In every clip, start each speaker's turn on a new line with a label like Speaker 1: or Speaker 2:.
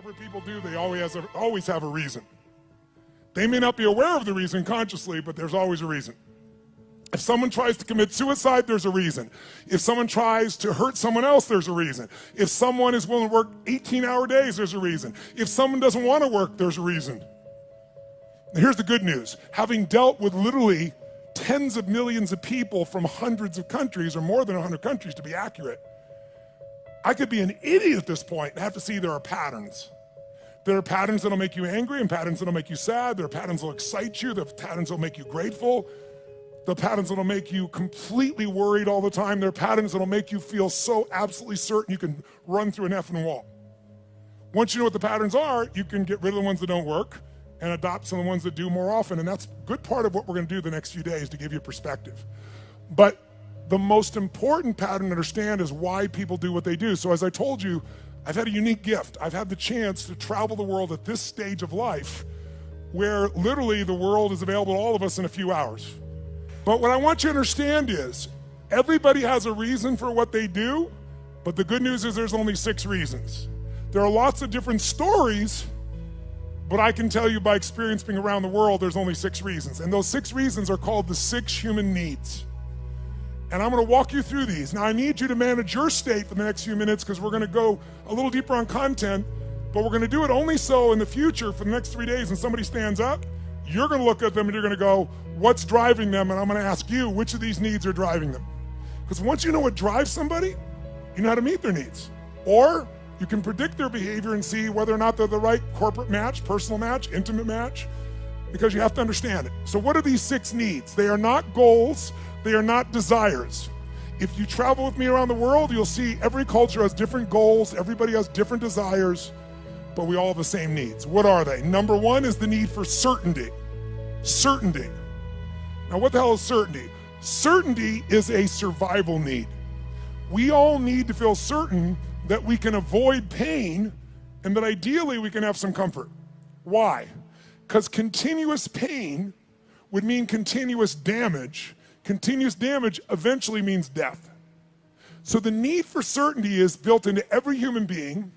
Speaker 1: whatever people do, they always have a reason. They may not be aware of the reason consciously, but there's always a reason. If someone tries to commit suicide, there's a reason. If someone tries to hurt someone else, there's a reason. If someone is willing to work 18-hour days, there's a reason. If someone doesn't want to work, there's a reason. And here's the good news. Having dealt with literally tens of millions of people from hundreds of countries, or more than 100 countries to be accurate, I could be an idiot at this point and have to see there are patterns. There are patterns that'll make you angry and patterns that'll make you sad. There are patterns that'll excite you. There are patterns that'll make you grateful. There are patterns that'll make you completely worried all the time. There are patterns that'll make you feel so absolutely certain you can run through an effing wall. Once you know what the patterns are, you can get rid of the ones that don't work and adopt some of the ones that do more often. And that's a good part of what we're gonna do the next few days to give you perspective. But the most important pattern to understand is why people do what they do. So as I told you, I've had a unique gift. I've had the chance to travel the world at this stage of life where literally the world is available to all of us in a few hours. But what I want you to understand is everybody has a reason for what they do, but the good news is there's only 6 reasons. There are lots of different stories, but I can tell you by experience being around the world, there's only 6 reasons. And those 6 reasons are called the 6 human needs. And I'm gonna walk you through these. Now I need you to manage your state for the next few minutes because we're gonna go a little deeper on content, but we're gonna do it only so in the future for the next 3 days and somebody stands up, you're gonna look at them and you're gonna go, what's driving them? And I'm gonna ask you, which of these needs are driving them? Because once you know what drives somebody, you know how to meet their needs. Or you can predict their behavior and see whether or not they're the right corporate match, personal match, intimate match, because you have to understand it. So what are these 6 needs? They are not goals, they are not desires. If you travel with me around the world, you'll see every culture has different goals, everybody has different desires, but we all have the same needs. What are they? Number 1 is the need for certainty. Certainty. Now what the hell is certainty? Certainty is a survival need. We all need to feel certain that we can avoid pain and that ideally we can have some comfort. Why? Because continuous pain would mean continuous damage. Continuous damage eventually means death. So the need for certainty is built into every human being,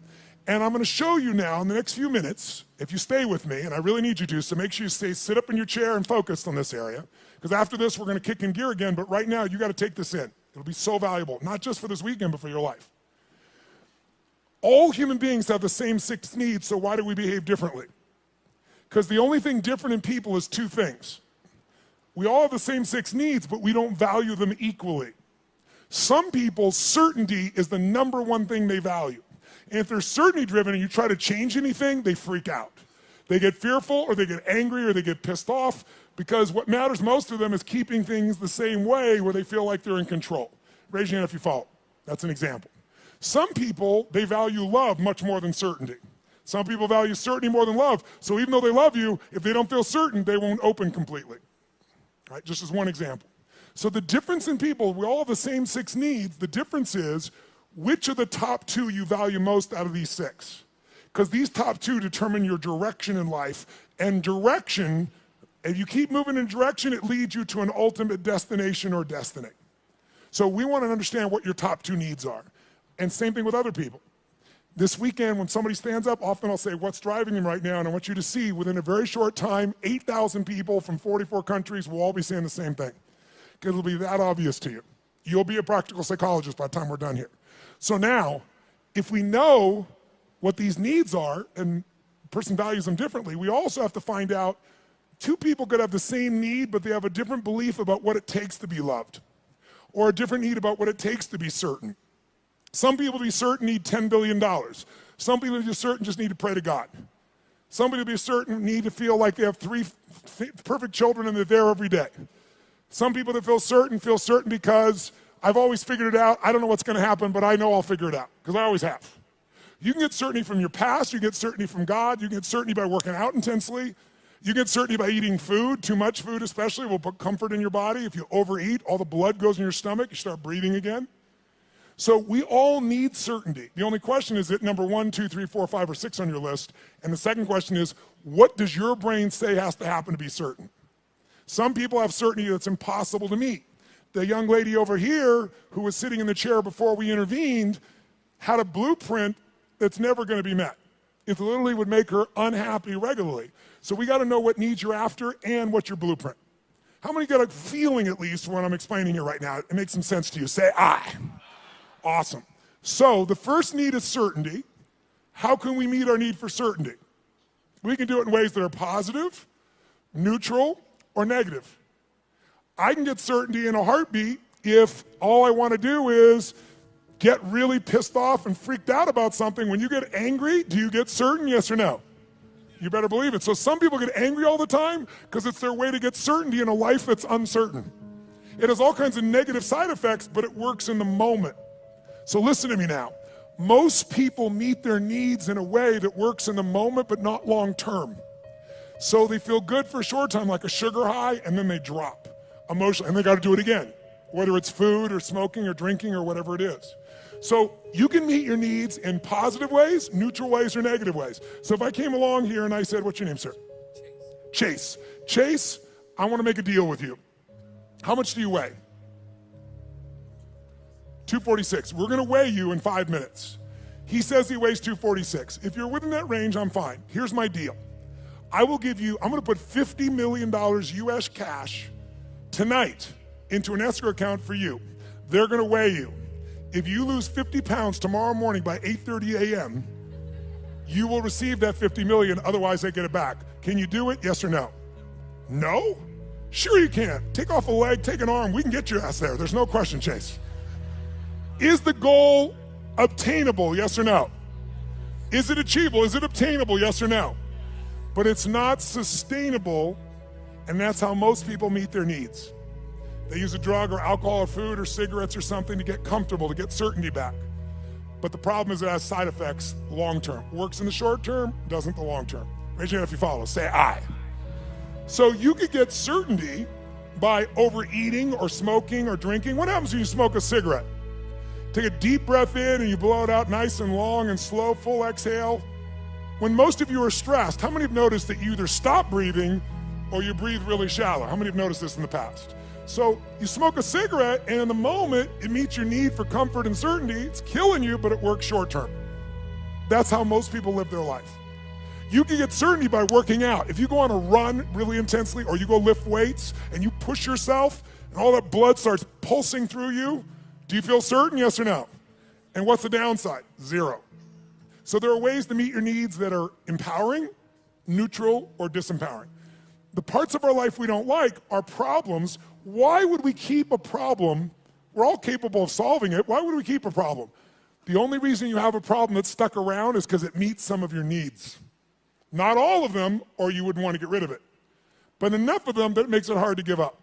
Speaker 1: and I'm gonna show you now in the next few minutes, if you stay with me, and I really need you to, so make sure you sit up in your chair and focused on this area, because after this we're gonna kick in gear again, but right now you gotta take this in. It'll be so valuable, not just for this weekend, but for your life. All human beings have the same 6 needs, so why do we behave differently? Because the only thing different in people is 2 things. We all have the same 6 needs, but we don't value them equally. Some people, certainty is the number 1 thing they value. And if they're certainty driven and you try to change anything, they freak out. They get fearful or they get angry or they get pissed off because what matters most to them is keeping things the same way where they feel like they're in control. Raise your hand if you follow. That's an example. Some people, they value love much more than certainty. Some people value certainty more than love. So even though they love you, if they don't feel certain, they won't open completely. Right? Just as one example. So the difference in people, we all have the same 6 needs. The difference is which of the top 2 you value most out of these 6. Because these top 2 determine your direction in life. And direction, if you keep moving in direction, it leads you to an ultimate destination or destiny. So we want to understand what your top 2 needs are. And same thing with other people. This weekend, when somebody stands up, often I'll say, what's driving them right now? And I want you to see, within a very short time, 8,000 people from 44 countries will all be saying the same thing. Because it'll be that obvious to you. You'll be a practical psychologist by the time we're done here. So now, if we know what these needs are, and a person values them differently, we also have to find out 2 people could have the same need, but they have a different belief about what it takes to be loved. Or a different need about what it takes to be certain. Some people to be certain need $10 billion. Some people to be certain just need to pray to God. Some people to be certain need to feel like they have 3 perfect children and they're there every day. Some people that feel certain because I've always figured it out. I don't know what's gonna happen, but I know I'll figure it out, because I always have. You can get certainty from your past, you can get certainty from God, you can get certainty by working out intensely, you get certainty by eating food. Too much food especially will put comfort in your body. If you overeat, all the blood goes in your stomach, you start breathing again. So we all need certainty. The only question is it number 1, 2, 3, 4, 5, or 6 on your list? And the second question is, what does your brain say has to happen to be certain? Some people have certainty that's impossible to meet. The young lady over here who was sitting in the chair before we intervened had a blueprint that's never gonna be met. It literally would make her unhappy regularly. So we got to know what needs you're after and what's your blueprint. How many got a feeling, at least, what I'm explaining here right now? It makes some sense to you. Say, I. Awesome. So the first need is certainty. How can we meet our need for certainty? We can do it in ways that are positive, neutral, or negative. I can get certainty in a heartbeat if all I want to do is get really pissed off and freaked out about something. When you get angry, do you get certain, yes or no? You better believe it. So some people get angry all the time because it's their way to get certainty in a life that's uncertain. It has all kinds of negative side effects, but it works in the moment. So listen to me now. Most people meet their needs in a way that works in the moment, but not long term. So they feel good for a short time, like a sugar high, and then they drop emotionally, and they got to do it again, whether it's food or smoking or drinking or whatever it is. So you can meet your needs in positive ways, neutral ways, or negative ways. So if I came along here and I said, what's your name, sir? Chase. Chase, I want to make a deal with you. How much do you weigh? 246. We're going to weigh you in 5 minutes. He says he weighs 246. If you're within that range, I'm fine. Here's my deal. I will give you, I'm going to put $50 million US cash tonight into an escrow account for you. They're going to weigh you. If you lose 50 pounds tomorrow morning by 8:30 a.m., you will receive that 50 million, otherwise they get it back. Can you do it, yes or no? No? Sure you can. Take off a leg, take an arm, we can get your ass there. There's no question, Chase. Is the goal obtainable, yes or no? Is it achievable? Is it obtainable, yes or no? But it's not sustainable, and that's how most people meet their needs. They use a drug or alcohol or food or cigarettes or something to get comfortable, to get certainty back. But the problem is it has side effects long term. Works in the short term, doesn't the long term. Raise your hand if you follow. Say I. So you could get certainty by overeating or smoking or drinking. What happens when you smoke a cigarette? Take a deep breath in and you blow it out nice and long and slow, full exhale. When most of you are stressed, how many have noticed that you either stop breathing or you breathe really shallow? How many have noticed this in the past? So you smoke a cigarette, and in the moment, it meets your need for comfort and certainty. It's killing you, but it works short term. That's how most people live their life. You can get certainty by working out. If you go on a run really intensely, or you go lift weights, and you push yourself, and all that blood starts pulsing through you, do you feel certain, yes or no? And what's the downside? Zero. So there are ways to meet your needs that are empowering, neutral, or disempowering. The parts of our life we don't like are problems. Why would we keep a problem? We're all capable of solving it. Why would we keep a problem? The only reason you have a problem that's stuck around is because it meets some of your needs. Not all of them, or you wouldn't want to get rid of it. But enough of them that it makes it hard to give up.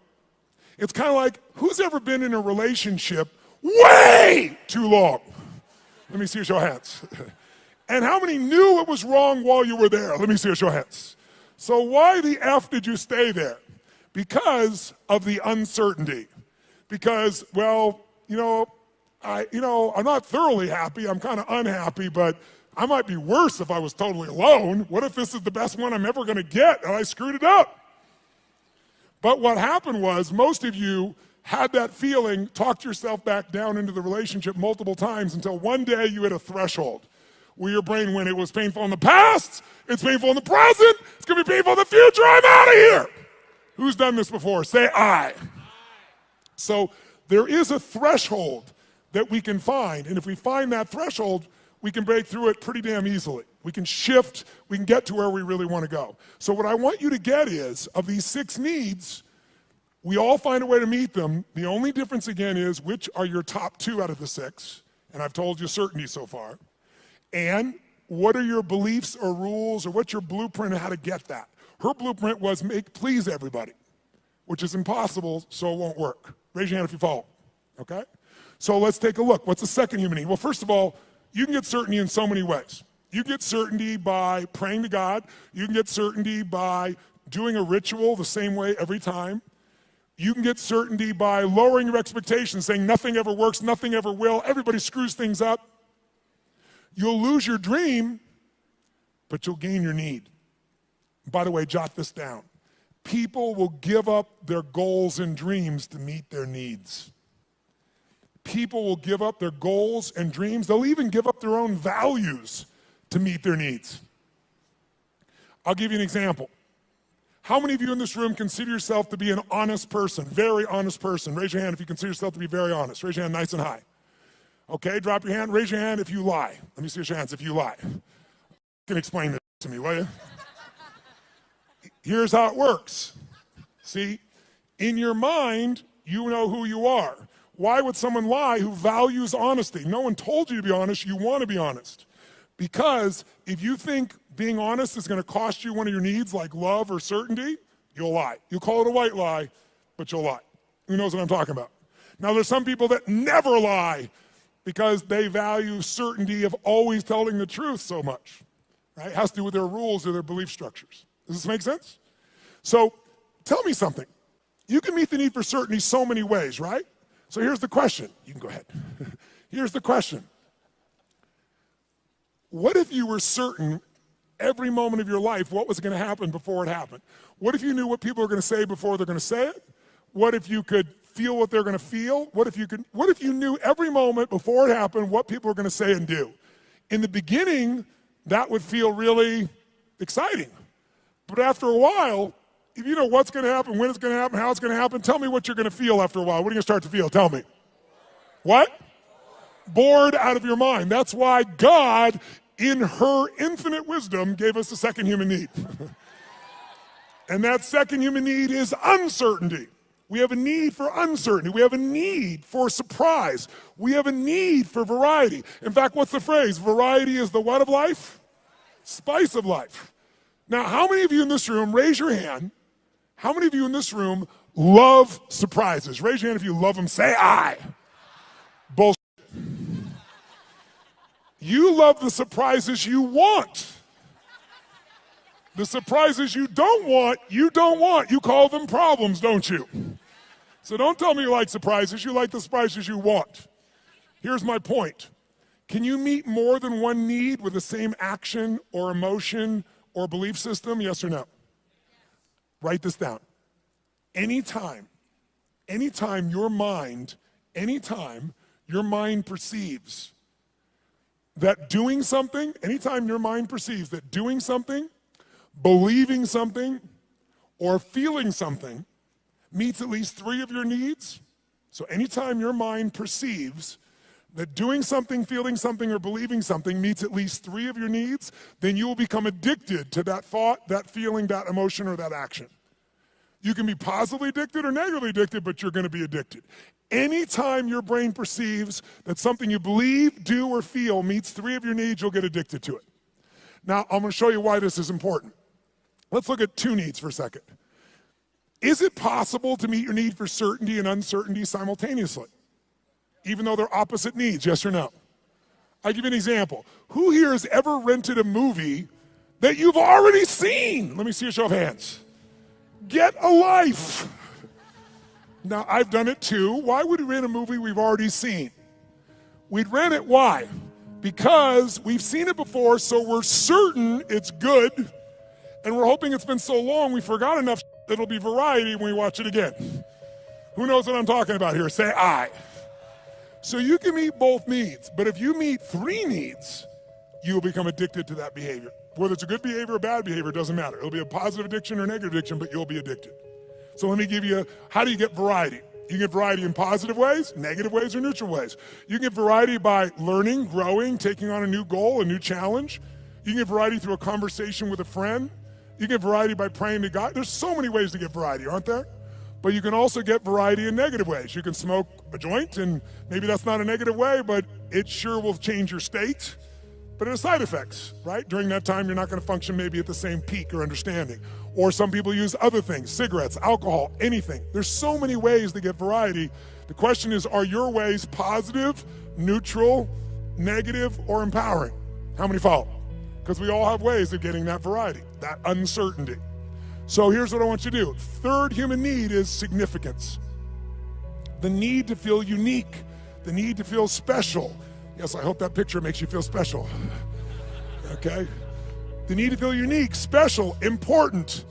Speaker 1: It's kind of like, who's ever been in a relationship way too long? Let me see your show of hands. And how many knew it was wrong while you were there? Let me see your show of hands. So why the F did you stay there? Because of the uncertainty. Because, well, I'm not thoroughly happy. I'm kind of unhappy, but I might be worse if I was totally alone. What if this is the best one I'm ever going to get and I screwed it up? But what happened was most of you had that feeling, talked yourself back down into the relationship multiple times until one day you hit a threshold where your brain went, it was painful in the past, it's painful in the present, it's going to be painful in the future, I'm out of here. Who's done this before? Say I. So there is a threshold that we can find, and if we find that threshold, we can break through it pretty damn easily. We can shift, we can get to where we really want to go. So what I want you to get is, of these 6 needs, we all find a way to meet them. The only difference again is which are your top 2 out of the 6, and I've told you certainty so far, and what are your beliefs or rules or what's your blueprint on how to get that? Her blueprint was please everybody, which is impossible, so it won't work. Raise your hand if you follow, okay? So let's take a look. What's the second human need? Well, first of all, you can get certainty in so many ways. You get certainty by praying to God. You can get certainty by doing a ritual the same way every time. You can get certainty by lowering your expectations, saying nothing ever works, nothing ever will, everybody screws things up. You'll lose your dream, but you'll gain your need. By the way, jot this down. People will give up their goals and dreams to meet their needs. People will give up their goals and dreams. They'll even give up their own values to meet their needs. I'll give you an example. How many of you in this room consider yourself to be an honest person, very honest person? Raise your hand if you consider yourself to be very honest. Raise your hand nice and high. Okay, drop your hand. Raise your hand if you lie. Let me see your hands if you lie. You can explain this to me, will you? Here's how it works. See, in your mind, you know who you are. Why would someone lie who values honesty? No one told you to be honest. You want to be honest. Because if you think being honest is going to cost you one of your needs like love or certainty, you'll lie. You call it a white lie, but you'll lie. Who knows what I'm talking about? Now, there's some people that never lie because they value certainty of always telling the truth so much. Right? It has to do with their rules or their belief structures. Does this make sense? So tell me something. You can meet the need for certainty so many ways, right? So here's the question. You can go ahead. Here's the question. What if you were certain every moment of your life what was going to happen before it happened? What if you knew what people are going to say before they're going to say it? What if you could feel what they're going to feel? What if you knew every moment before it happened what people are going to say and do? In the beginning, that would feel really exciting. But after a while, if you know what's going to happen, when it's going to happen, how it's going to happen, tell me what you're going to feel after a while. What are you going to start to feel? Tell me. What? Bored out of your mind. That's why God, in her infinite wisdom, gave us a second human need. And that second human need is uncertainty. We have a need for uncertainty. We have a need for surprise. We have a need for variety. In fact, what's the phrase? Variety is the what of life? Spice of life. Now, how many of you in this room, raise your hand, how many of you in this room love surprises? Raise your hand if you love them. Say I. Bullshit. You love the surprises you want. The surprises you don't want, you don't want. You call them problems, don't you? So don't tell me you like surprises. You like the surprises you want. Here's my point. Can you meet more than one need with the same action or emotion or belief system? Yes or no? Write this down. Anytime your mind perceives that doing something, believing something, or feeling something meets at least three of your needs. So anytime your mind perceives that doing something, feeling something, or believing something meets at least three of your needs, then you will become addicted to that thought, that feeling, that emotion, or that action. You can be positively addicted or negatively addicted, but you're going to be addicted. Anytime your brain perceives that something you believe, do, or feel meets three of your needs, you'll get addicted to it. Now, I'm going to show you why this is important. Let's look at two needs for a second. Is it possible to meet your need for certainty and uncertainty simultaneously, even though they're opposite needs, yes or no? I'll give you an example. Who here has ever rented a movie that you've already seen? Let me see a show of hands. Get a life. Now, I've done it too. Why would we rent a movie we've already seen? We'd rent it, why? Because we've seen it before, so we're certain it's good, and we're hoping it's been so long we forgot enough that it'll be variety when we watch it again. Who knows what I'm talking about here? Say I. So you can meet both needs, but if you meet three needs, you'll become addicted to that behavior. Whether it's a good behavior or bad behavior, it doesn't matter. It'll be a positive addiction or negative addiction, but you'll be addicted. So let me give you, how do you get variety? You can get variety in positive ways, negative ways, or neutral ways. You can get variety by learning, growing, taking on a new goal, a new challenge. You can get variety through a conversation with a friend. You can get variety by praying to God. There's so many ways to get variety, aren't there? But you can also get variety in negative ways. You can smoke a joint, and maybe that's not a negative way, but it sure will change your state. But it has side effects, right? During that time, you're not going to function maybe at the same peak or understanding. Or some people use other things, cigarettes, alcohol, anything. There's so many ways to get variety. The question is, are your ways positive, neutral, negative, or empowering? How many follow? Because we all have ways of getting that variety, that uncertainty. So here's what I want you to do. Third human need is significance. The need to feel unique, the need to feel special. Yes, I hope that picture makes you feel special. Okay? The need to feel unique, special, important.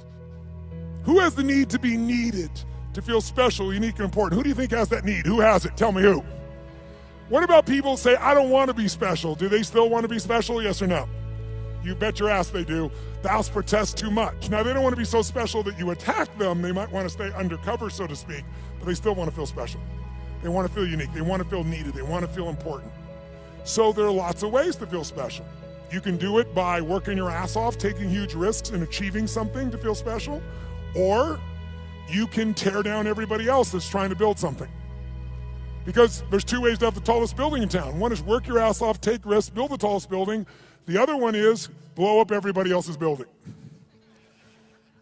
Speaker 1: Who has the need to be needed, to feel special, unique, and important? Who do you think has that need? Who has it? Tell me who. What about people who say, I don't want to be special? Do they still want to be special? Yes or no? You bet your ass they do. The house protests too much. Now, they don't want to be so special that you attack them. They might want to stay undercover, so to speak, but they still want to feel special. They want to feel unique. They want to feel needed. They want to feel important. So there are lots of ways to feel special. You can do it by working your ass off, taking huge risks and achieving something to feel special, or you can tear down everybody else that's trying to build something. Because there's two ways to have the tallest building in town. One is work your ass off, take risks, build the tallest building. The other one is blow up everybody else's building.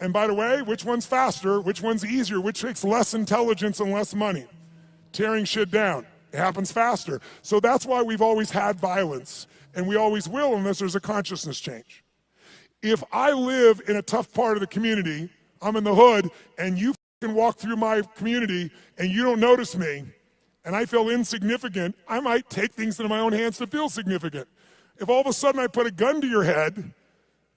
Speaker 1: And by the way, which one's faster? Which one's easier? Which takes less intelligence and less money? Tearing shit down. It happens faster. So that's why we've always had violence, and we always will unless there's a consciousness change. If I live in a tough part of the community, I'm in the hood, and you can walk through my community and you don't notice me, and I feel insignificant, I might take things into my own hands to feel significant. If all of a sudden I put a gun to your head,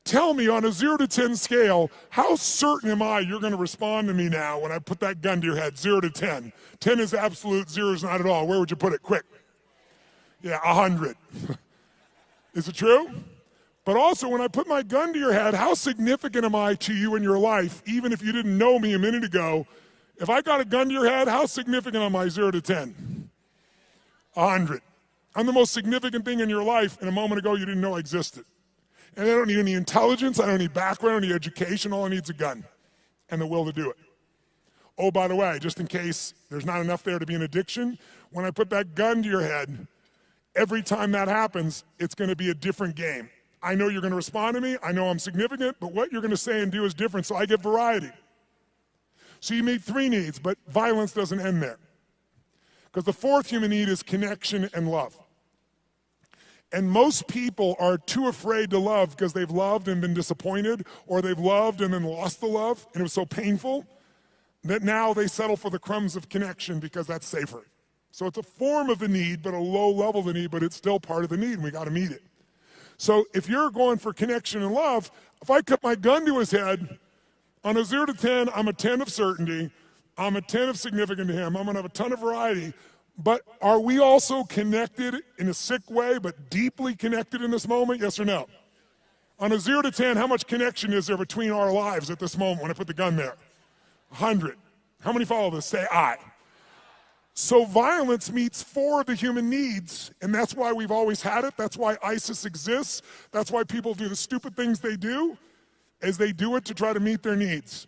Speaker 1: tell me on a 0 to 10 scale, how certain am I you're going to respond to me now when I put that gun to your head, 0 to 10? 10 is absolute, 0 is not at all. Where would you put it? Quick. Yeah, 100. Is it true? But also, when I put my gun to your head, how significant am I to you in your life, even if you didn't know me a minute ago? If I got a gun to your head, how significant am I, 0 to 10? 100. I'm the most significant thing in your life, and a moment ago you didn't know I existed. And I don't need any intelligence, I don't need background, I don't need education, all I need is a gun and the will to do it. Oh, by the way, just in case there's not enough there to be an addiction, when I put that gun to your head, every time that happens, it's going to be a different game. I know you're going to respond to me, I know I'm significant, but what you're going to say and do is different, so I get variety. So you meet 3 needs, but violence doesn't end there. Because the 4th human need is connection and love. And most people are too afraid to love because they've loved and been disappointed, or they've loved and then lost the love, and it was so painful that now they settle for the crumbs of connection because that's safer. So it's a form of the need, but a low level of the need, but it's still part of the need, and we got to meet it. So if you're going for connection and love, if I cut my gun to his head, on a 0 to 10, I'm a 10 of certainty, I'm a 10 of significant to him, I'm going to have a ton of variety, but are we also connected in a sick way, but deeply connected in this moment, yes or no? On a 0 to 10, how much connection is there between our lives at this moment when I put the gun there? 100. How many follow this? Say I. So violence meets 4 of the human needs, and that's why we've always had it. That's why ISIS exists. That's why people do the stupid things they do, is they do it to try to meet their needs.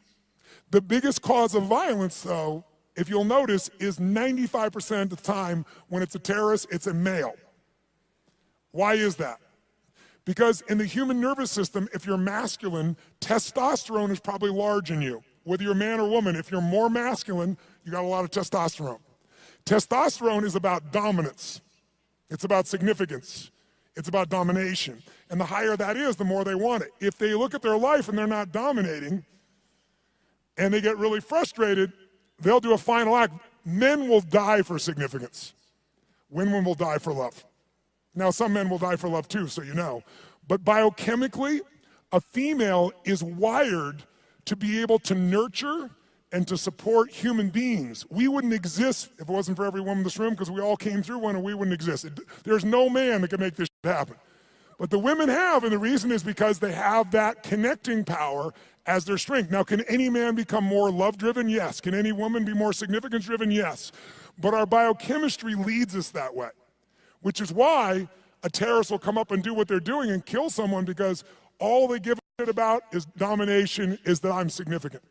Speaker 1: The biggest cause of violence, though, if you'll notice, is 95% of the time when it's a terrorist, it's a male. Why is that? Because in the human nervous system, if you're masculine, testosterone is probably large in you. Whether you're a man or woman, if you're more masculine, you got a lot of testosterone. Testosterone is about dominance. It's about significance. It's about domination. And the higher that is, the more they want it. If they look at their life and they're not dominating, and they get really frustrated, they'll do a final act. Men will die for significance. Women will die for love. Now, some men will die for love too, so you know. But biochemically, a female is wired to be able to nurture and to support human beings. We wouldn't exist if it wasn't for every woman in this room, because we all came through one and we wouldn't exist. There's no man that can make this shit happen. But the women have, and the reason is because they have that connecting power as their strength. Now, can any man become more love-driven? Yes. Can any woman be more significance-driven? Yes. But our biochemistry leads us that way, which is why a terrorist will come up and do what they're doing and kill someone, because all they give a shit about is domination, is that I'm significant.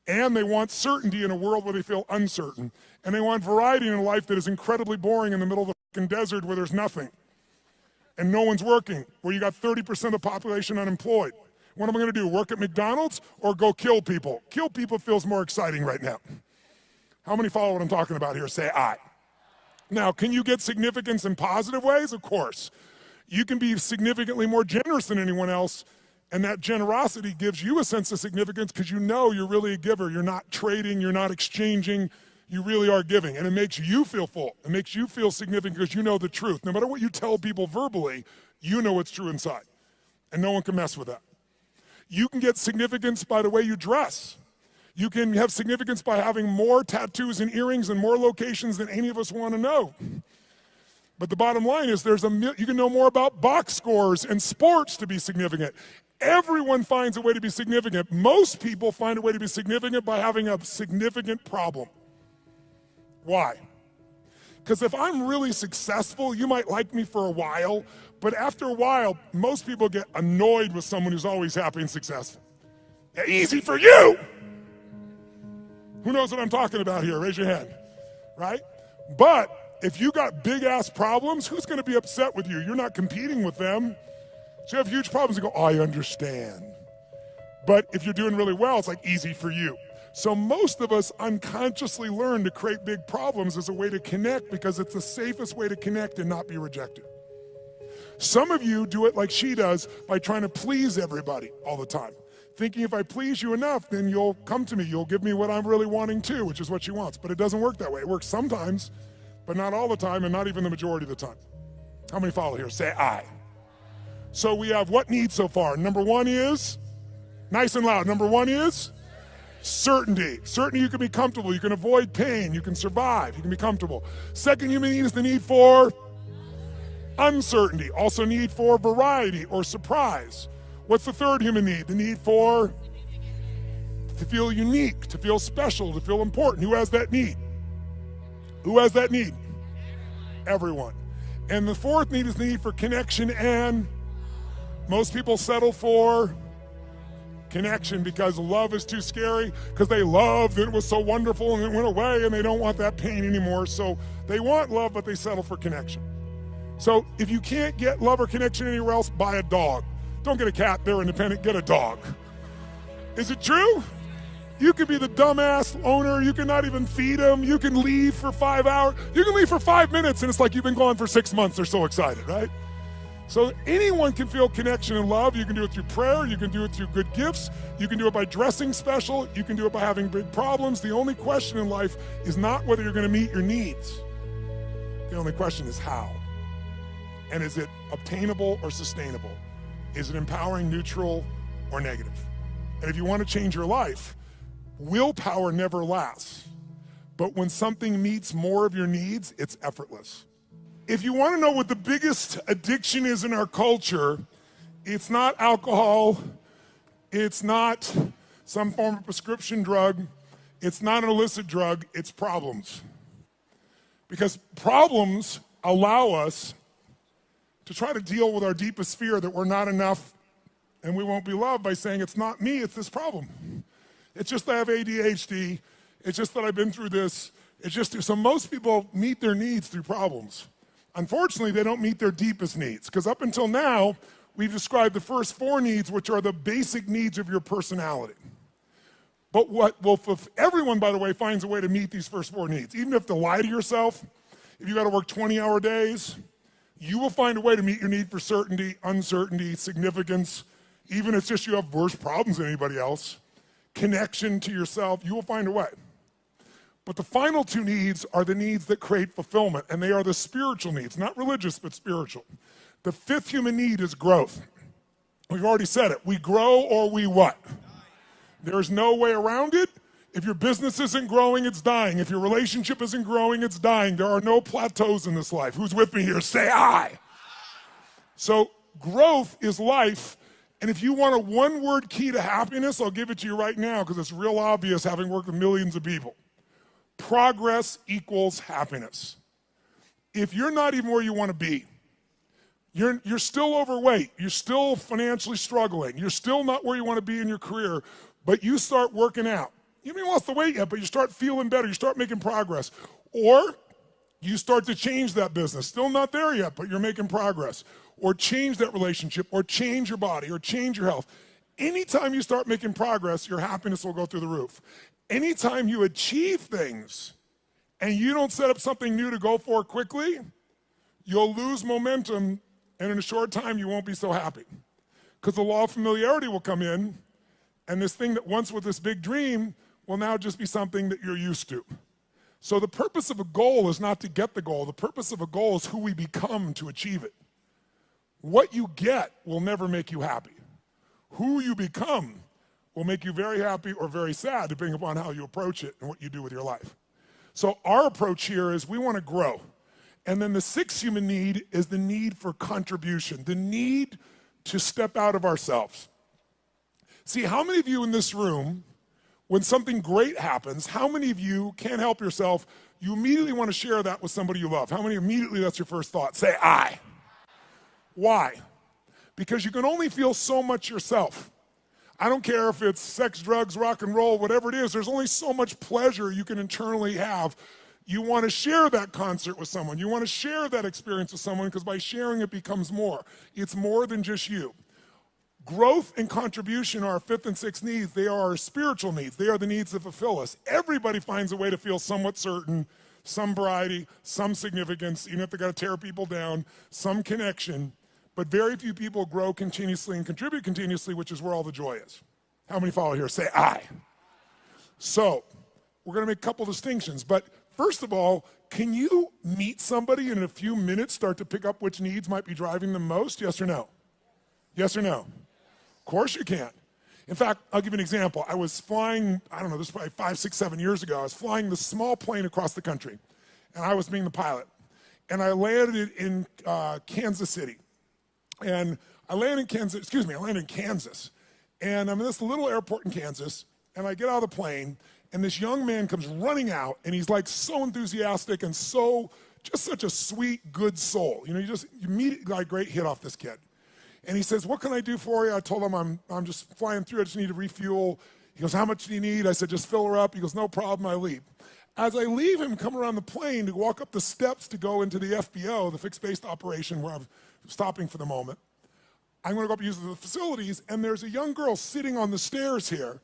Speaker 1: And they want certainty in a world where they feel uncertain. And they want variety in a life that is incredibly boring in the middle of the fucking desert where there's nothing. And no one's working, where you got 30% of the population unemployed. What am I gonna do, work at McDonald's or go kill people? Kill people feels more exciting right now. How many follow what I'm talking about here? Say I. Now, can you get significance in positive ways? Of course. You can be significantly more generous than anyone else, and that generosity gives you a sense of significance because you know you're really a giver. You're not trading, you're not exchanging, you really are giving. And it makes you feel full. It makes you feel significant because you know the truth. No matter what you tell people verbally, you know what's true inside. And no one can mess with that. You can get significance by the way you dress. You can have significance by having more tattoos and earrings in more locations than any of us want to know. But the bottom line is you can know more about box scores and sports to be significant. Everyone finds a way to be significant. Most people find a way to be significant by having a significant problem. Why? Because if I'm really successful, you might like me for a while, but after a while, most people get annoyed with someone who's always happy and successful. Yeah, easy for you! Who knows what I'm talking about here? Raise your hand, right? But if you got big-ass problems, who's going to be upset with you? You're not competing with them. So you have huge problems and go, I understand. But if you're doing really well, it's like easy for you. So most of us unconsciously learn to create big problems as a way to connect because it's the safest way to connect and not be rejected. Some of you do it like she does by trying to please everybody all the time. Thinking if I please you enough, then you'll come to me. You'll give me what I'm really wanting too, which is what she wants. But it doesn't work that way. It works sometimes, but not all the time and not even the majority of the time. How many follow here? Say I. So we have what needs so far? Number one is, nice and loud, number one is certainty. Certainty you can be comfortable, you can avoid pain, you can survive, you can be comfortable. Second human need is the need for uncertainty. Also need for variety or surprise. What's the third human need? The need for to feel unique, to feel special, to feel important. Who has that need? Who has that need? Everyone. And the fourth need is the need for connection, and most people settle for connection because love is too scary, because they loved and it was so wonderful and it went away and they don't want that pain anymore. So they want love, but they settle for connection. So if you can't get love or connection anywhere else, buy a dog. Don't get a cat, they're independent, get a dog. Is it true? You could be the dumbass owner, you can not even feed them, you can leave for 5 hours, you can leave for 5 minutes and it's like you've been gone for 6 months, they're so excited, right? So anyone can feel connection and love. You can do it through prayer, you can do it through good gifts, you can do it by dressing special, you can do it by having big problems. The only question in life is not whether you're gonna meet your needs. The only question is how. And is it obtainable or sustainable? Is it empowering, neutral, or negative? And if you want to change your life, willpower never lasts. But when something meets more of your needs, it's effortless. If you want to know what the biggest addiction is in our culture, it's not alcohol, it's not some form of prescription drug, it's not an illicit drug, it's problems. Because problems allow us to try to deal with our deepest fear that we're not enough and we won't be loved by saying, it's not me, it's this problem. It's just that I have ADHD, it's just that I've been through this, so most people meet their needs through problems. Unfortunately, they don't meet their deepest needs, because up until now, we've described the first 4 needs, which are the basic needs of your personality. But if everyone, by the way, finds a way to meet these first 4 needs, even if to lie to yourself, if you gotta work 20-hour days, you will find a way to meet your need for certainty, uncertainty, significance, even if it's just you have worse problems than anybody else, connection to yourself, you will find a way. But the final 2 needs are the needs that create fulfillment, and they are the spiritual needs, not religious, but spiritual. The 5th human need is growth. We've already said it. We grow or we what? There's no way around it. If your business isn't growing, it's dying. If your relationship isn't growing, it's dying. There are no plateaus in this life. Who's with me here? Say I. So growth is life. And if you want a one-word key to happiness, I'll give it to you right now because it's real obvious having worked with millions of people. Progress equals happiness. If you're not even where you want to be, you're still overweight, you're still financially struggling, you're still not where you want to be in your career, but you start working out. You haven't lost the weight yet, but you start feeling better, you start making progress. Or you start to change that business. Still not there yet, but you're making progress. Or change that relationship, or change your body, or change your health. Anytime you start making progress, your happiness will go through the roof. Anytime you achieve things and you don't set up something new to go for quickly, you'll lose momentum, and in a short time you won't be so happy. Because the law of familiarity will come in, and this thing that once was this big dream will now just be something that you're used to. So the purpose of a goal is not to get the goal. The purpose of a goal is who we become to achieve it. What you get will never make you happy. Who you become will make you very happy or very sad, depending upon how you approach it and what you do with your life. So our approach here is we want to grow. And then the sixth human need is the need for contribution, the need to step out of ourselves. See, how many of you in this room, when something great happens, how many of you can't help yourself, you immediately want to share that with somebody you love? How many immediately that's your first thought? Say, I. Why? Because you can only feel so much yourself. I don't care if it's sex, drugs, rock and roll, whatever it is, there's only so much pleasure you can internally have. You want to share that concert with someone. You want to share that experience with someone because by sharing it becomes more. It's more than just you. Growth and contribution are our fifth and sixth needs. They are our spiritual needs. They are the needs that fulfill us. Everybody finds a way to feel somewhat certain, some variety, some significance, even if they got to tear people down, some connection. But very few people grow continuously and contribute continuously, which is where all the joy is. How many follow here? Say I. So we're going to make a couple distinctions. But first of all, can you meet somebody and in a few minutes start to pick up which needs might be driving them most? Yes or no? Yes or no? Of course you can. In fact, I'll give you an example. I was flying, I don't know, this was probably 5, 6, 7 years ago. I was flying this small plane across the country, and I was being the pilot. And I landed in Kansas City. And I landed in Kansas. And I'm in this little airport in Kansas, and I get out of the plane, and this young man comes running out, and he's like so enthusiastic and so, just such a sweet, good soul. You know, you immediately got a great hit off this kid. And he says, what can I do for you? I told him I'm just flying through, I just need to refuel. He goes, how much do you need? I said, just fill her up. He goes, no problem, I leave. As I leave him, come around the plane to walk up the steps to go into the FBO, the fixed-based operation where I'm stopping for the moment, I'm going to go up and use the facilities, and there's a young girl sitting on the stairs here,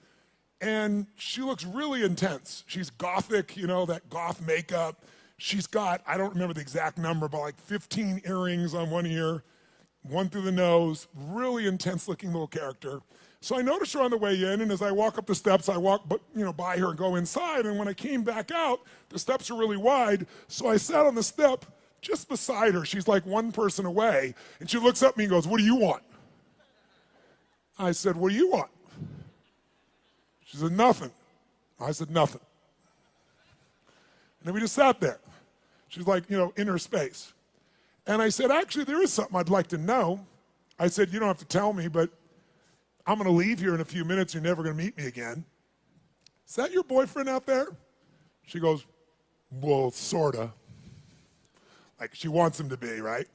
Speaker 1: and she looks really intense. She's gothic, you know, that goth makeup. She's got, I don't remember the exact number, but like 15 earrings on one ear, one through the nose, really intense-looking little character. So I noticed her on the way in, and as I walk up the steps, I walk by her and go inside, and when I came back out, the steps are really wide, so I sat on the step just beside her. She's like one person away, and she looks at me and goes, what do you want? I said, what do you want? She said, nothing. I said, nothing. And then we just sat there. She's like, in her space. And I said, actually, there is something I'd like to know. I said, you don't have to tell me, but I'm going to leave here in a few minutes. You're never going to meet me again. Is that your boyfriend out there? She goes, well, sort of. Like she wants him to be, right?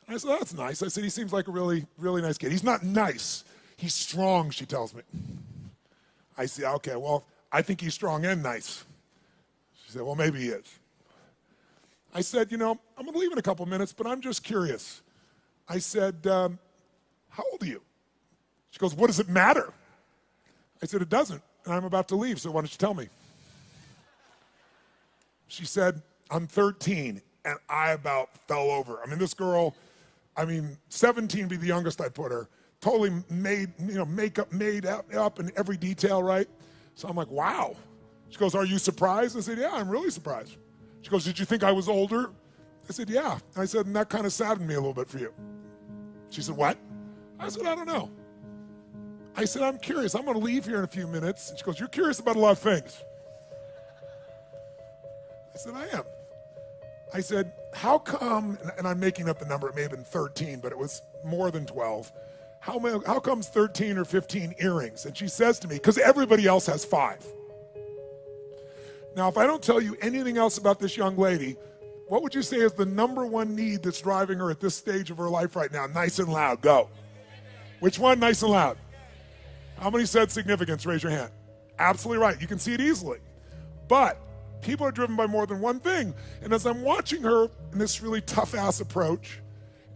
Speaker 1: And I said, that's nice. I said, he seems like a really, really nice kid. He's not nice. He's strong, she tells me. I said, okay, well, I think he's strong and nice. She said, well, maybe he is. I said, I'm going to leave in a couple minutes, but I'm just curious. I said, how old are you? She goes, what does it matter? I said, it doesn't, and I'm about to leave, so why don't you tell me? She said, I'm 13, and I about fell over. This girl, 17 would be the youngest I put her, totally made, makeup made up in every detail, right? So I'm like, wow. She goes, are you surprised? I said, yeah, I'm really surprised. She goes, did you think I was older? I said, yeah. I said, and that kind of saddened me a little bit for you. She said, what? I said, I don't know. I said, I'm curious. I'm going to leave here in a few minutes. And she goes, you're curious about a lot of things. I said, I am. I said, how come, and I'm making up the number, it may have been 13, but it was more than 12. How comes 13 or 15 earrings? And she says to me, because everybody else has 5. Now, if I don't tell you anything else about this young lady, what would you say is the number one need that's driving her at this stage of her life right now? Nice and loud, go. Which one, nice and loud? How many said significance? Raise your hand. Absolutely right. You can see it easily. But people are driven by more than one thing. And as I'm watching her in this really tough-ass approach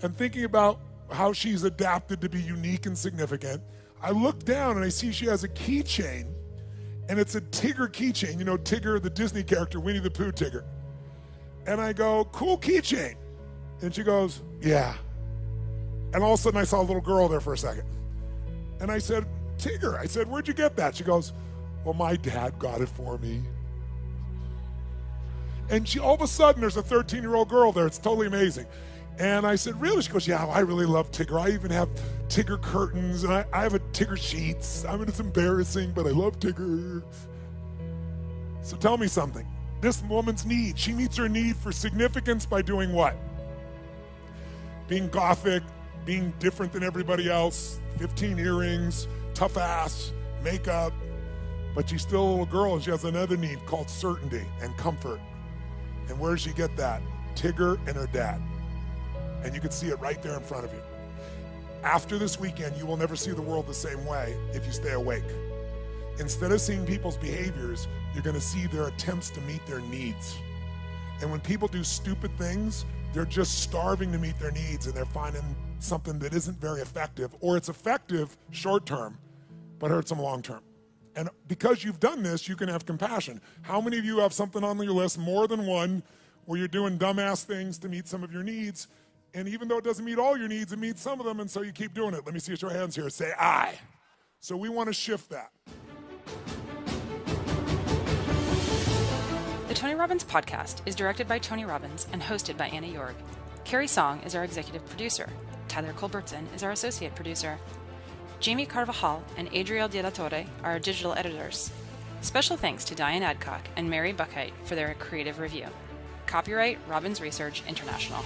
Speaker 1: and thinking about how she's adapted to be unique and significant, I look down and I see she has a keychain, and it's a Tigger keychain. Tigger, the Disney character, Winnie the Pooh Tigger. And I go, cool keychain. And she goes, yeah. And all of a sudden I saw a little girl there for a second. And I said, Tigger, I said, where'd you get that? She goes, well, my dad got it for me. And all of a sudden, there's a 13-year-old girl there. It's totally amazing. And I said, really? She goes, yeah, I really love Tigger. I even have Tigger curtains, and I have a Tigger sheets. It's embarrassing, but I love Tigger. So tell me something. this woman's need. She meets her need for significance by doing what? Being gothic, being different than everybody else, 15 earrings, tough ass, makeup, but she's still a little girl and she has another need called certainty and comfort. And where does she get that? Tigger and her dad. And you can see it right there in front of you. After this weekend, you will never see the world the same way if you stay awake. Instead of seeing people's behaviors, you're gonna see their attempts to meet their needs. And when people do stupid things, they're just starving to meet their needs and they're finding something that isn't very effective, or it's effective short term, but hurts them long term. And because you've done this, you can have compassion. How many of you have something on your list, more than one, where you're doing dumbass things to meet some of your needs, and even though it doesn't meet all your needs, it meets some of them, and so you keep doing it? Let me see your hands here. Say, I. So we want to shift that.
Speaker 2: The Tony Robbins podcast is directed by Tony Robbins and hosted by Anna Jorg. Carrie Song is our executive producer. Tyler Culbertson is our associate producer. Jamie Carvajal and Adriel De La Torre are our digital editors. Special thanks to Diane Adcock and Mary Buckheit for their creative review. Copyright Robbins Research International.